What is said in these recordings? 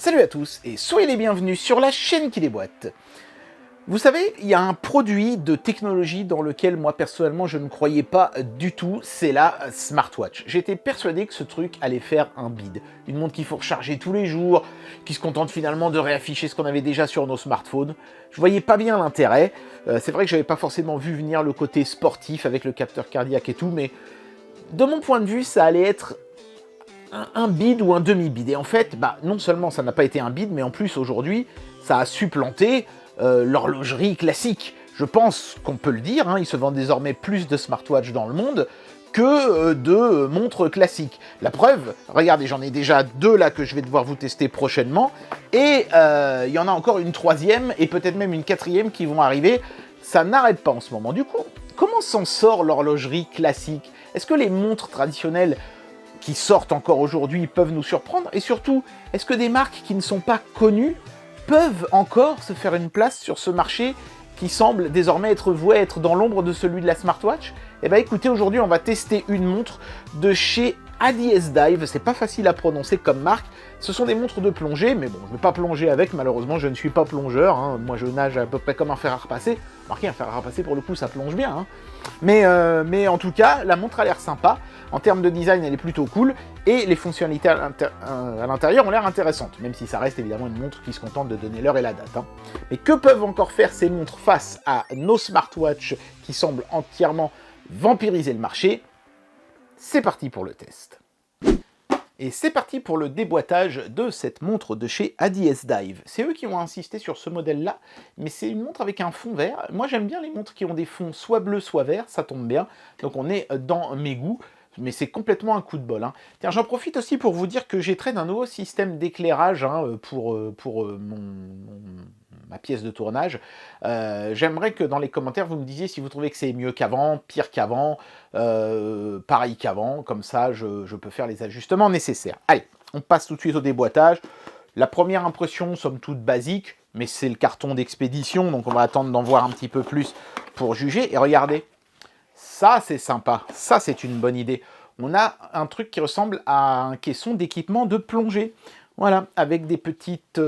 Salut à tous et soyez les bienvenus sur la chaîne qui déboîte. Vous savez, il y a un produit de technologie dans lequel moi personnellement je ne croyais pas du tout, c'est la smartwatch. J'étais persuadé que ce truc allait faire un bide. Une montre qu'il faut recharger tous les jours, qui se contente finalement de réafficher ce qu'on avait déjà sur nos smartphones. Je voyais pas bien l'intérêt. C'est vrai que j'avais pas forcément vu venir le côté sportif avec le capteur cardiaque et tout, mais de mon point de vue, ça allait être un bid ou un demi-bid. Et en fait, non seulement ça n'a pas été un bid, mais en plus aujourd'hui, ça a supplanté l'horlogerie classique. Je pense qu'on peut le dire, hein, il se vend désormais plus de smartwatches dans le monde que de montres classiques. La preuve, regardez, j'en ai déjà deux là que je vais devoir vous tester prochainement, et il y en a encore une troisième, et peut-être même une quatrième qui vont arriver. Ça n'arrête pas en ce moment. Du coup, comment s'en sort l'horlogerie classique? Est-ce que les montres traditionnelles qui sortent encore aujourd'hui peuvent nous surprendre? Et surtout, est-ce que des marques qui ne sont pas connues peuvent encore se faire une place sur ce marché qui semble désormais être voué à être dans l'ombre de celui de la smartwatch? Eh bien écoutez, aujourd'hui on va tester une montre de chez ADS-Dive, c'est pas facile à prononcer comme marque. Ce sont des montres de plongée, mais bon, je ne vais pas plonger avec, malheureusement, je ne suis pas plongeur, hein. Moi je nage à peu près comme un fer à repasser. Marquez, un fer à repasser pour le coup ça plonge bien, hein. Mais en tout cas, la montre a l'air sympa. En termes de design, elle est plutôt cool, et les fonctionnalités à l'intérieur ont l'air intéressantes, même si ça reste évidemment une montre qui se contente de donner l'heure et la date, hein. Mais que peuvent encore faire ces montres face à nos smartwatches qui semblent entièrement vampiriser le marché? C'est parti pour le test. Et c'est parti pour le déboîtage de cette montre de chez ADS-Dive. C'est eux qui ont insisté sur ce modèle-là, mais c'est une montre avec un fond vert. Moi j'aime bien les montres qui ont des fonds soit bleus soit verts, ça tombe bien, donc on est dans mes goûts. Mais c'est complètement un coup de bol, hein. Tiens, j'en profite aussi pour vous dire que j'ai traîné un nouveau système d'éclairage, hein, pour ma pièce de tournage. J'aimerais que dans les commentaires, vous me disiez si vous trouvez que c'est mieux qu'avant, pire qu'avant, pareil qu'avant. Comme ça, je peux faire les ajustements nécessaires. Allez, on passe tout de suite au déboîtage. La première impression, somme toute basique, mais c'est le carton d'expédition, donc on va attendre d'en voir un petit peu plus pour juger. Et regardez, ça, c'est sympa. Ça, c'est une bonne idée. On a un truc qui ressemble à un caisson d'équipement de plongée. Voilà, avec des petites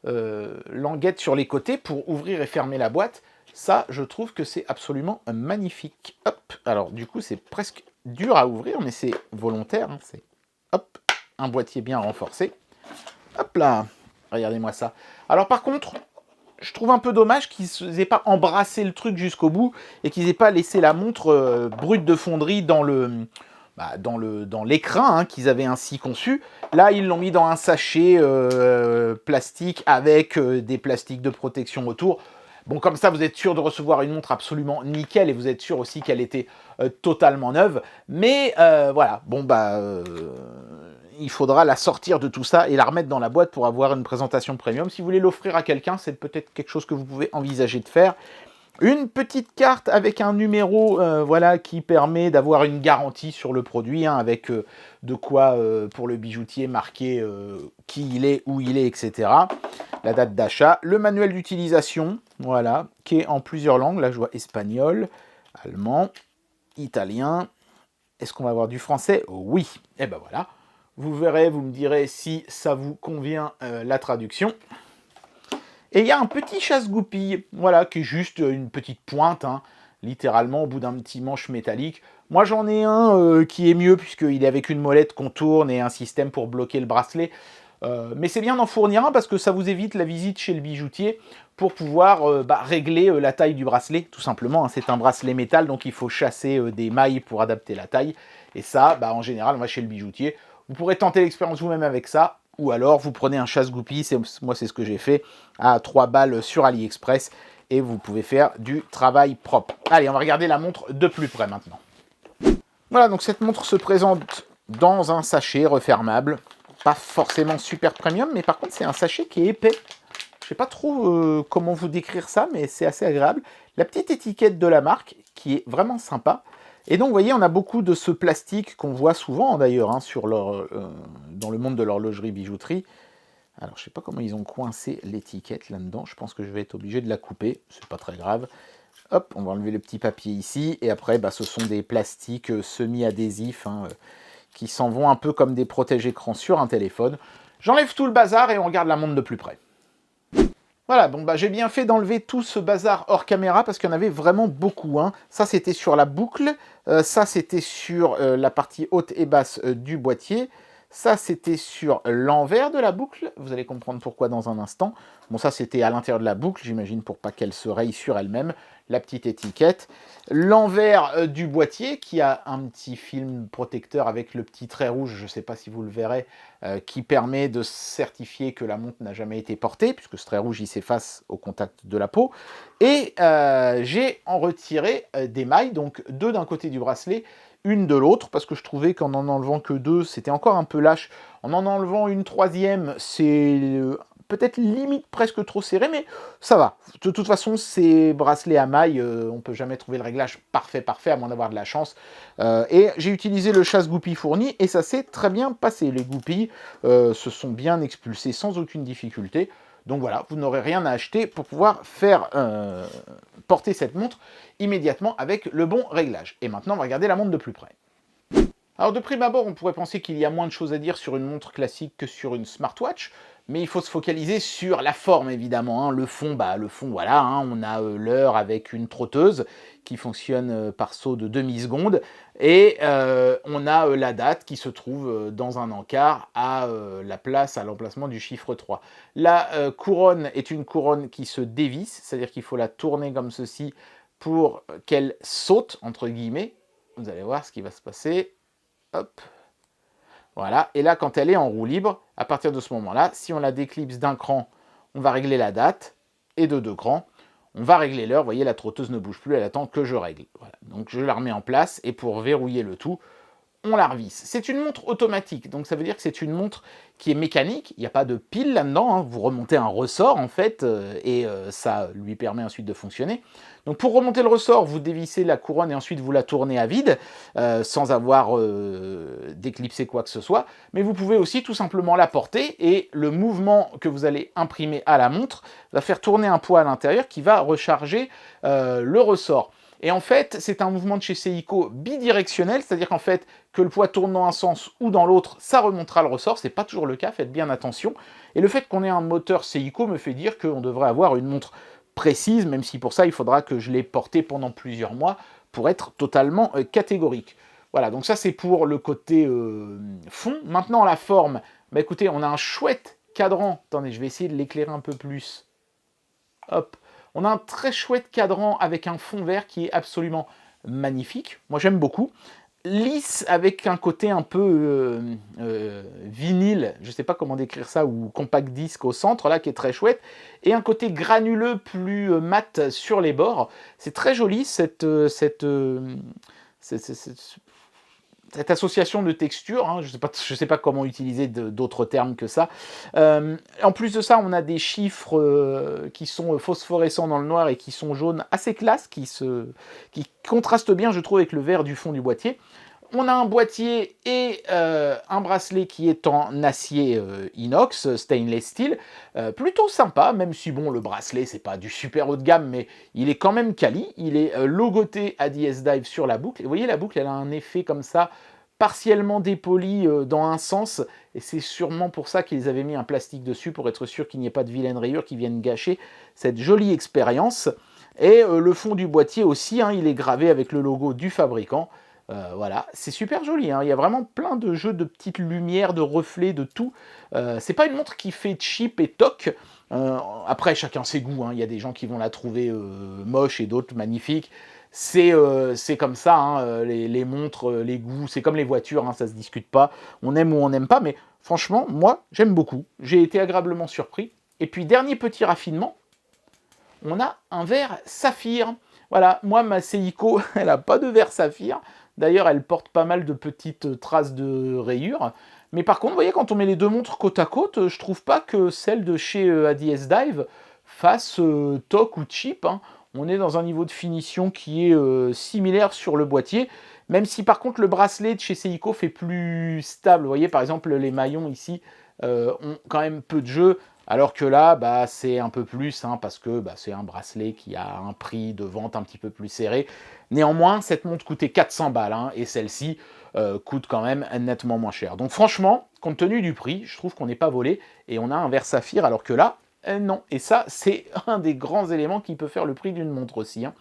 languettes sur les côtés pour ouvrir et fermer la boîte. Ça, je trouve que c'est absolument magnifique. Hop, alors du coup, c'est presque dur à ouvrir, mais c'est volontaire, hein. C'est, hop, un boîtier bien renforcé. Hop là, regardez-moi ça. Alors par contre, je trouve un peu dommage qu'ils n'aient pas embrassé le truc jusqu'au bout et qu'ils n'aient pas laissé la montre brute de fonderie dans l'écrin, hein, qu'ils avaient ainsi conçu. Là, ils l'ont mis dans un sachet plastique avec des plastiques de protection autour. Bon, comme ça, vous êtes sûr de recevoir une montre absolument nickel et vous êtes sûr aussi qu'elle était totalement neuve. Mais voilà, bon il faudra la sortir de tout ça et la remettre dans la boîte pour avoir une présentation premium. Si vous voulez l'offrir à quelqu'un, c'est peut-être quelque chose que vous pouvez envisager de faire. Une petite carte avec un numéro, voilà, qui permet d'avoir une garantie sur le produit, hein, avec de quoi pour le bijoutier marquer qui il est, où il est, etc. La date d'achat, le manuel d'utilisation, voilà, qui est en plusieurs langues. Là, je vois espagnol, allemand, italien. Est-ce qu'on va avoir du français? Oui. Et ben voilà. Vous verrez, vous me direz si ça vous convient la traduction. Et il y a un petit chasse-goupille, voilà, qui est juste une petite pointe, hein, littéralement au bout d'un petit manche métallique. Moi j'en ai un qui est mieux puisqu'il est avec une molette qu'on tourne et un système pour bloquer le bracelet. Mais c'est bien d'en fournir un parce que ça vous évite la visite chez le bijoutier pour pouvoir régler la taille du bracelet, tout simplement, hein. C'est un bracelet métal, donc il faut chasser des mailles pour adapter la taille. Et ça, en général, on va chez le bijoutier. Vous pourrez tenter l'expérience vous-même avec ça, ou alors vous prenez un chasse-goupille, moi c'est ce que j'ai fait, à 3 balles sur AliExpress, et vous pouvez faire du travail propre. Allez, on va regarder la montre de plus près maintenant. Voilà, donc cette montre se présente dans un sachet refermable, pas forcément super premium, mais par contre c'est un sachet qui est épais. Je sais pas trop comment vous décrire ça, mais c'est assez agréable. La petite étiquette de la marque, qui est vraiment sympa. Et donc, vous voyez, on a beaucoup de ce plastique qu'on voit souvent, d'ailleurs, hein, dans le monde de l'horlogerie bijouterie. Alors, je ne sais pas comment ils ont coincé l'étiquette là-dedans. Je pense que je vais être obligé de la couper. C'est pas très grave. Hop, on va enlever le petit papier ici. Et après, ce sont des plastiques semi-adhésifs, hein, qui s'en vont un peu comme des protège-écrans sur un téléphone. J'enlève tout le bazar et on regarde la montre de plus près. Voilà, bon bah j'ai bien fait d'enlever tout ce bazar hors caméra parce qu'il y en avait vraiment beaucoup. Hein. Ça c'était sur la boucle, ça c'était sur la partie haute et basse du boîtier, ça c'était sur l'envers de la boucle, vous allez comprendre pourquoi dans un instant. Bon ça c'était à l'intérieur de la boucle, j'imagine pour pas qu'elle se raye sur elle-même, la petite étiquette. L'envers du boîtier qui a un petit film protecteur avec le petit trait rouge, je ne sais pas si vous le verrez, qui permet de certifier que la montre n'a jamais été portée, puisque ce trait rouge il s'efface au contact de la peau. Et j'ai en retiré des mailles, donc 2 d'un côté du bracelet, une de l'autre, parce que je trouvais qu'en en enlevant que 2, c'était encore un peu lâche. En enlevant une 3e, c'est peut-être limite presque trop serré, mais ça va. De toute façon, ces bracelets à mailles, on ne peut jamais trouver le réglage parfait, à moins d'avoir de la chance. Et j'ai utilisé le chasse-goupilles fourni, et ça s'est très bien passé. Les goupilles se sont bien expulsées sans aucune difficulté. Donc voilà, vous n'aurez rien à acheter pour pouvoir faire porter cette montre immédiatement avec le bon réglage. Et maintenant, on va regarder la montre de plus près. Alors de prime abord, on pourrait penser qu'il y a moins de choses à dire sur une montre classique que sur une smartwatch, mais il faut se focaliser sur la forme évidemment. Hein. Le fond, voilà, hein, on a l'heure avec une trotteuse qui fonctionne par saut de demi-seconde, et on a la date qui se trouve dans un encart à l'emplacement du chiffre 3. La couronne est une couronne qui se dévisse, c'est-à-dire qu'il faut la tourner comme ceci pour qu'elle saute, entre guillemets. Vous allez voir ce qui va se passer. Hop, voilà, et là quand elle est en roue libre, à partir de ce moment-là, si on la déclipse d'un cran, on va régler la date, et de 2 crans, on va régler l'heure. Vous voyez, la trotteuse ne bouge plus, elle attend que je règle. Voilà. Donc je la remets en place, et pour verrouiller le tout, on la revisse. C'est une montre automatique, donc ça veut dire que c'est une montre qui est mécanique, il n'y a pas de pile là-dedans, hein. Vous remontez un ressort en fait, et ça lui permet ensuite de fonctionner. Donc pour remonter le ressort, vous dévissez la couronne et ensuite vous la tournez à vide, sans avoir déclipsé quoi que ce soit, mais vous pouvez aussi tout simplement la porter, et le mouvement que vous allez imprimer à la montre va faire tourner un poids à l'intérieur qui va recharger le ressort. Et en fait, c'est un mouvement de chez Seiko bidirectionnel, c'est-à-dire qu'en fait, que le poids tourne dans un sens ou dans l'autre, ça remontera le ressort. C'est pas toujours le cas, faites bien attention. Et le fait qu'on ait un moteur Seiko me fait dire qu'on devrait avoir une montre précise, même si pour ça, il faudra que je l'ai portée pendant plusieurs mois pour être totalement catégorique. Voilà, donc ça, c'est pour le côté fond. Maintenant, la forme, écoutez, on a un chouette cadran. Attendez, je vais essayer de l'éclairer un peu plus. Hop. On a un très chouette cadran avec un fond vert qui est absolument magnifique. Moi, j'aime beaucoup. Lisse avec un côté un peu vinyle, je ne sais pas comment décrire ça, ou compact disque au centre, là, qui est très chouette. Et un côté granuleux plus mat sur les bords. C'est très joli, cette association de textures, hein, je sais pas comment utiliser d'autres termes que ça. En plus de ça, on a des chiffres qui sont phosphorescents dans le noir et qui sont jaunes assez classe, qui contrastent bien, je trouve, avec le vert du fond du boîtier. On a un boîtier et un bracelet qui est en acier inox, stainless steel, plutôt sympa, même si bon, le bracelet c'est pas du super haut de gamme, mais il est quand même quali. Il est logoté ADS-Dive sur la boucle. Et vous voyez, la boucle, elle a un effet comme ça, partiellement dépoli dans un sens, et c'est sûrement pour ça qu'ils avaient mis un plastique dessus, pour être sûr qu'il n'y ait pas de vilaines rayures qui viennent gâcher cette jolie expérience. Et le fond du boîtier aussi, hein, il est gravé avec le logo du fabricant. Voilà, c'est super joli, hein. Il y a vraiment plein de jeux de petites lumières, de reflets, de tout. C'est pas une montre qui fait cheap et toc. Après, chacun ses goûts, hein. Il y a des gens qui vont la trouver moche et d'autres magnifiques. C'est comme ça, hein, les montres, les goûts, c'est comme les voitures, hein, ça se discute pas. On aime ou on n'aime pas, mais franchement, moi, j'aime beaucoup. J'ai été agréablement surpris. Et puis, dernier petit raffinement, on a un verre saphir. Voilà, moi, ma Seiko, elle n'a pas de verre saphir. D'ailleurs, elle porte pas mal de petites traces de rayures. Mais par contre, vous voyez, quand on met les deux montres côte à côte, je trouve pas que celle de chez ADS-Dive fasse toc ou cheap, hein. On est dans un niveau de finition qui est similaire sur le boîtier, même si par contre le bracelet de chez Seiko fait plus stable. Vous voyez, par exemple, les maillons ici ont quand même peu de jeu, Alors que là, bah, c'est un peu plus, hein, parce que bah, c'est un bracelet qui a un prix de vente un petit peu plus serré. Néanmoins, cette montre coûtait 400 balles, hein, et celle-ci coûte quand même nettement moins cher. Donc franchement, compte tenu du prix, je trouve qu'on n'est pas volé, et on a un verre saphir, alors que là, non. Et ça, c'est un des grands éléments qui peut faire le prix d'une montre aussi, hein.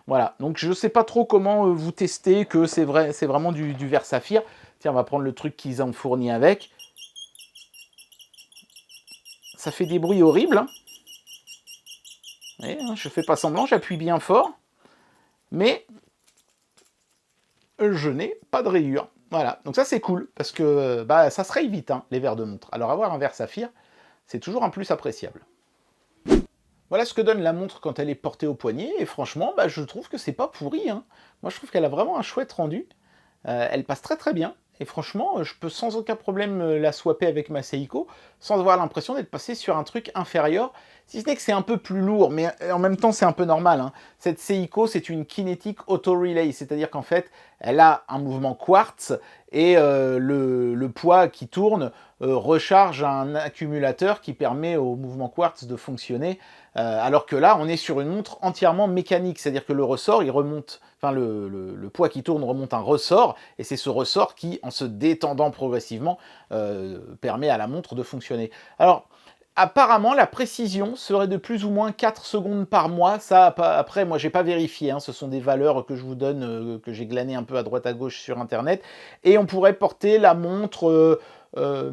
Voilà, donc je ne sais pas trop comment vous tester que c'est vrai, c'est vraiment du verre saphir. Tiens, on va prendre le truc qu'ils ont fourni avec. Ça fait des bruits horribles, hein. Et, hein, je fais pas semblant, j'appuie bien fort, mais je n'ai pas de rayures. Voilà, donc ça c'est cool, parce que bah, ça se raye vite, hein, les verres de montre. Alors avoir un verre saphir, c'est toujours un plus appréciable. Voilà ce que donne la montre quand elle est portée au poignet, et franchement, bah, je trouve que c'est pas pourri, hein. Moi je trouve qu'elle a vraiment un chouette rendu. Elle passe très très bien, et franchement, je peux sans aucun problème la swapper avec ma Seiko, sans avoir l'impression d'être passé sur un truc inférieur, si ce n'est que c'est un peu plus lourd, mais en même temps c'est un peu normal, hein. Cette Seiko, c'est une Kinetic Auto Relay, c'est-à-dire qu'en fait, elle a un mouvement quartz, et le poids qui tourne recharge un accumulateur qui permet au mouvement quartz de fonctionner, alors que là, on est sur une montre entièrement mécanique, c'est-à-dire que le ressort, il remonte, enfin le poids qui tourne remonte un ressort, et c'est ce ressort qui, en se détendant progressivement, permet à la montre de fonctionner. Alors, apparemment, la précision serait de plus ou moins 4 secondes par mois. Ça, après, moi, j'ai pas vérifié, hein. Ce sont des valeurs que je vous donne, que j'ai glanées un peu à droite à gauche sur Internet. Et on pourrait porter la montre à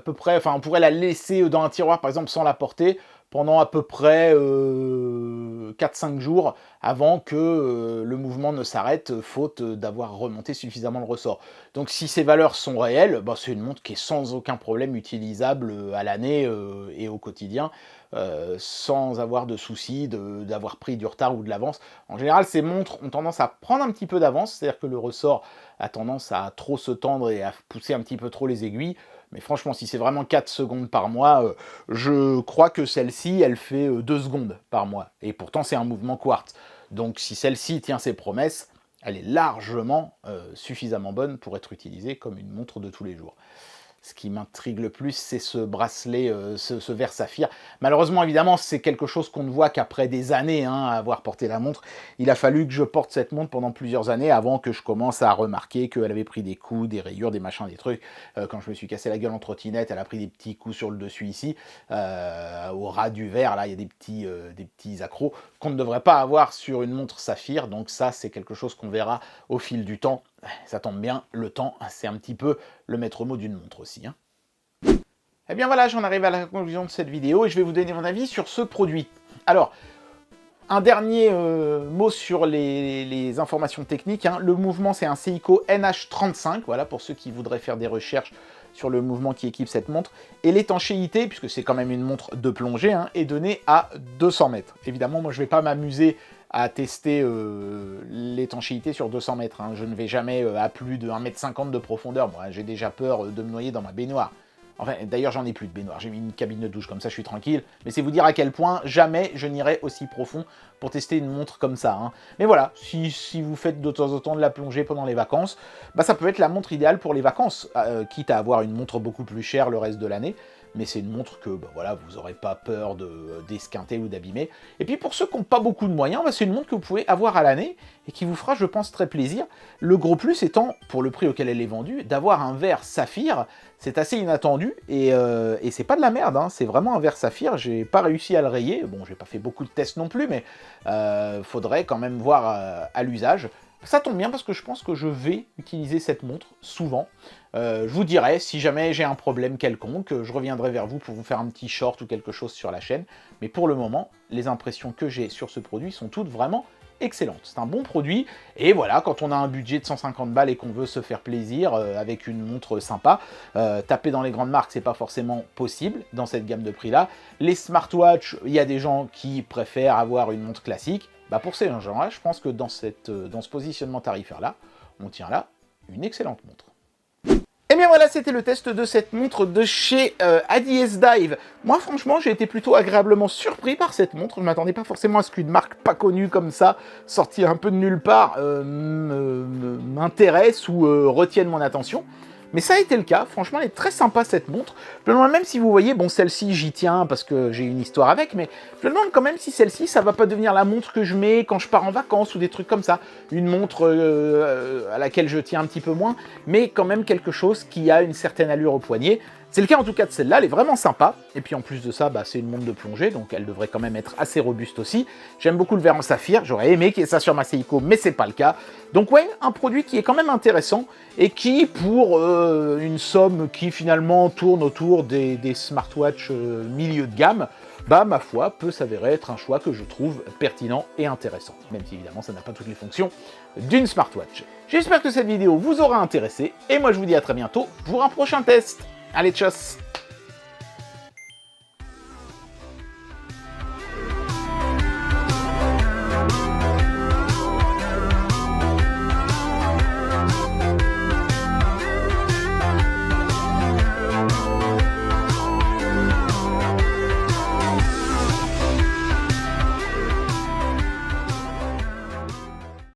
peu près, enfin, on pourrait la laisser dans un tiroir, par exemple, sans la porter, pendant à peu près 4-5 jours avant que le mouvement ne s'arrête, faute d'avoir remonté suffisamment le ressort. Donc si ces valeurs sont réelles, bah, c'est une montre qui est sans aucun problème utilisable à l'année et au quotidien, sans avoir de soucis d'avoir pris du retard ou de l'avance. En général, ces montres ont tendance à prendre un petit peu d'avance, c'est-à-dire que le ressort a tendance à trop se tendre et à pousser un petit peu trop les aiguilles. Mais franchement, si c'est vraiment 4 secondes par mois, je crois que celle-ci, elle fait 2 secondes par mois. Et pourtant, c'est un mouvement quartz. Donc si celle-ci tient ses promesses, elle est largement suffisamment bonne pour être utilisée comme une montre de tous les jours. Ce qui m'intrigue le plus, c'est ce bracelet, ce verre saphir. Malheureusement, évidemment, c'est quelque chose qu'on ne voit qu'après des années, hein, à avoir porté la montre. Il a fallu que je porte cette montre pendant plusieurs années avant que je commence à remarquer qu'elle avait pris des coups, des rayures, des machins, des trucs. Quand je me suis cassé la gueule en trottinette, elle a pris des petits coups sur le dessus ici. Au ras du verre, là, il y a des petits accros qu'on ne devrait pas avoir sur une montre saphir. Donc ça, c'est quelque chose qu'on verra au fil du temps. Ça tombe bien, le temps, c'est un petit peu le maître mot d'une montre aussi, hein. Eh bien voilà, j'en arrive à la conclusion de cette vidéo et je vais vous donner mon avis sur ce produit. Alors, un dernier mot sur les informations techniques, hein. Le mouvement, c'est un Seiko NH35, voilà, pour ceux qui voudraient faire des recherches sur le mouvement qui équipe cette montre. Et l'étanchéité, puisque c'est quand même une montre de plongée, hein, est donnée à 200 mètres. Évidemment, moi, je ne vais pas m'amuser à tester l'étanchéité sur 200 mètres, hein. Je ne vais jamais à plus de 1,50 m de profondeur. Moi, j'ai déjà peur de me noyer dans ma baignoire. Enfin, d'ailleurs, j'en ai plus de baignoire. J'ai mis une cabine de douche, comme ça, je suis tranquille. Mais c'est vous dire à quel point, jamais je n'irai aussi profond pour tester une montre comme ça, hein. Mais voilà, si vous faites de temps en temps de la plongée pendant les vacances, bah, ça peut être la montre idéale pour les vacances, quitte à avoir une montre beaucoup plus chère le reste de l'année. Mais c'est une montre que bah, voilà, vous n'aurez pas peur d'esquinter ou d'abîmer. Et puis pour ceux qui n'ont pas beaucoup de moyens, bah, c'est une montre que vous pouvez avoir à l'année et qui vous fera, je pense, très plaisir. Le gros plus étant, pour le prix auquel elle est vendue, d'avoir un verre saphir. C'est assez inattendu et c'est pas de la merde, hein. C'est vraiment un verre saphir. J'ai pas réussi à le rayer. Bon, j'ai pas fait beaucoup de tests non plus, mais faudrait quand même voir à l'usage. Ça tombe bien parce que je pense que je vais utiliser cette montre souvent. Je vous dirai si jamais j'ai un problème quelconque, je reviendrai vers vous pour vous faire un petit short ou quelque chose sur la chaîne. Mais pour le moment, les impressions que j'ai sur ce produit sont toutes vraiment excellentes. C'est un bon produit, et voilà, quand on a un budget de 150 balles et qu'on veut se faire plaisir avec une montre sympa, taper dans les grandes marques, c'est pas forcément possible dans cette gamme de prix-là. Les smartwatches, il y a des gens qui préfèrent avoir une montre classique. Bah pour ces gens-là, je pense que dans ce positionnement tarifaire-là, on tient là une excellente montre. Et bien voilà, c'était le test de cette montre de chez ADS-Dive. Moi, franchement, j'ai été plutôt agréablement surpris par cette montre. Je ne m'attendais pas forcément à ce qu'une marque pas connue comme ça, sortie un peu de nulle part, m'intéresse ou retienne mon attention. Mais ça a été le cas, franchement elle est très sympa cette montre. Je me demande même si vous voyez, bon celle-ci j'y tiens parce que j'ai une histoire avec, mais je me demande quand même si celle-ci ça va pas devenir la montre que je mets quand je pars en vacances ou des trucs comme ça. Une montre à laquelle je tiens un petit peu moins, mais quand même quelque chose qui a une certaine allure au poignet. C'est le cas en tout cas de celle-là, elle est vraiment sympa. Et puis en plus de ça, bah, c'est une montre de plongée, donc elle devrait quand même être assez robuste aussi. J'aime beaucoup le verre en saphir, j'aurais aimé qu'il y ait ça sur ma Seiko, mais c'est pas le cas. Donc ouais, un produit qui est quand même intéressant et qui, pour une somme qui finalement tourne autour des smartwatches milieu de gamme, bah ma foi, peut s'avérer être un choix que je trouve pertinent et intéressant. Même si évidemment ça n'a pas toutes les fonctions d'une smartwatch. J'espère que cette vidéo vous aura intéressé, et moi je vous dis à très bientôt pour un prochain test. Allez, tchuss!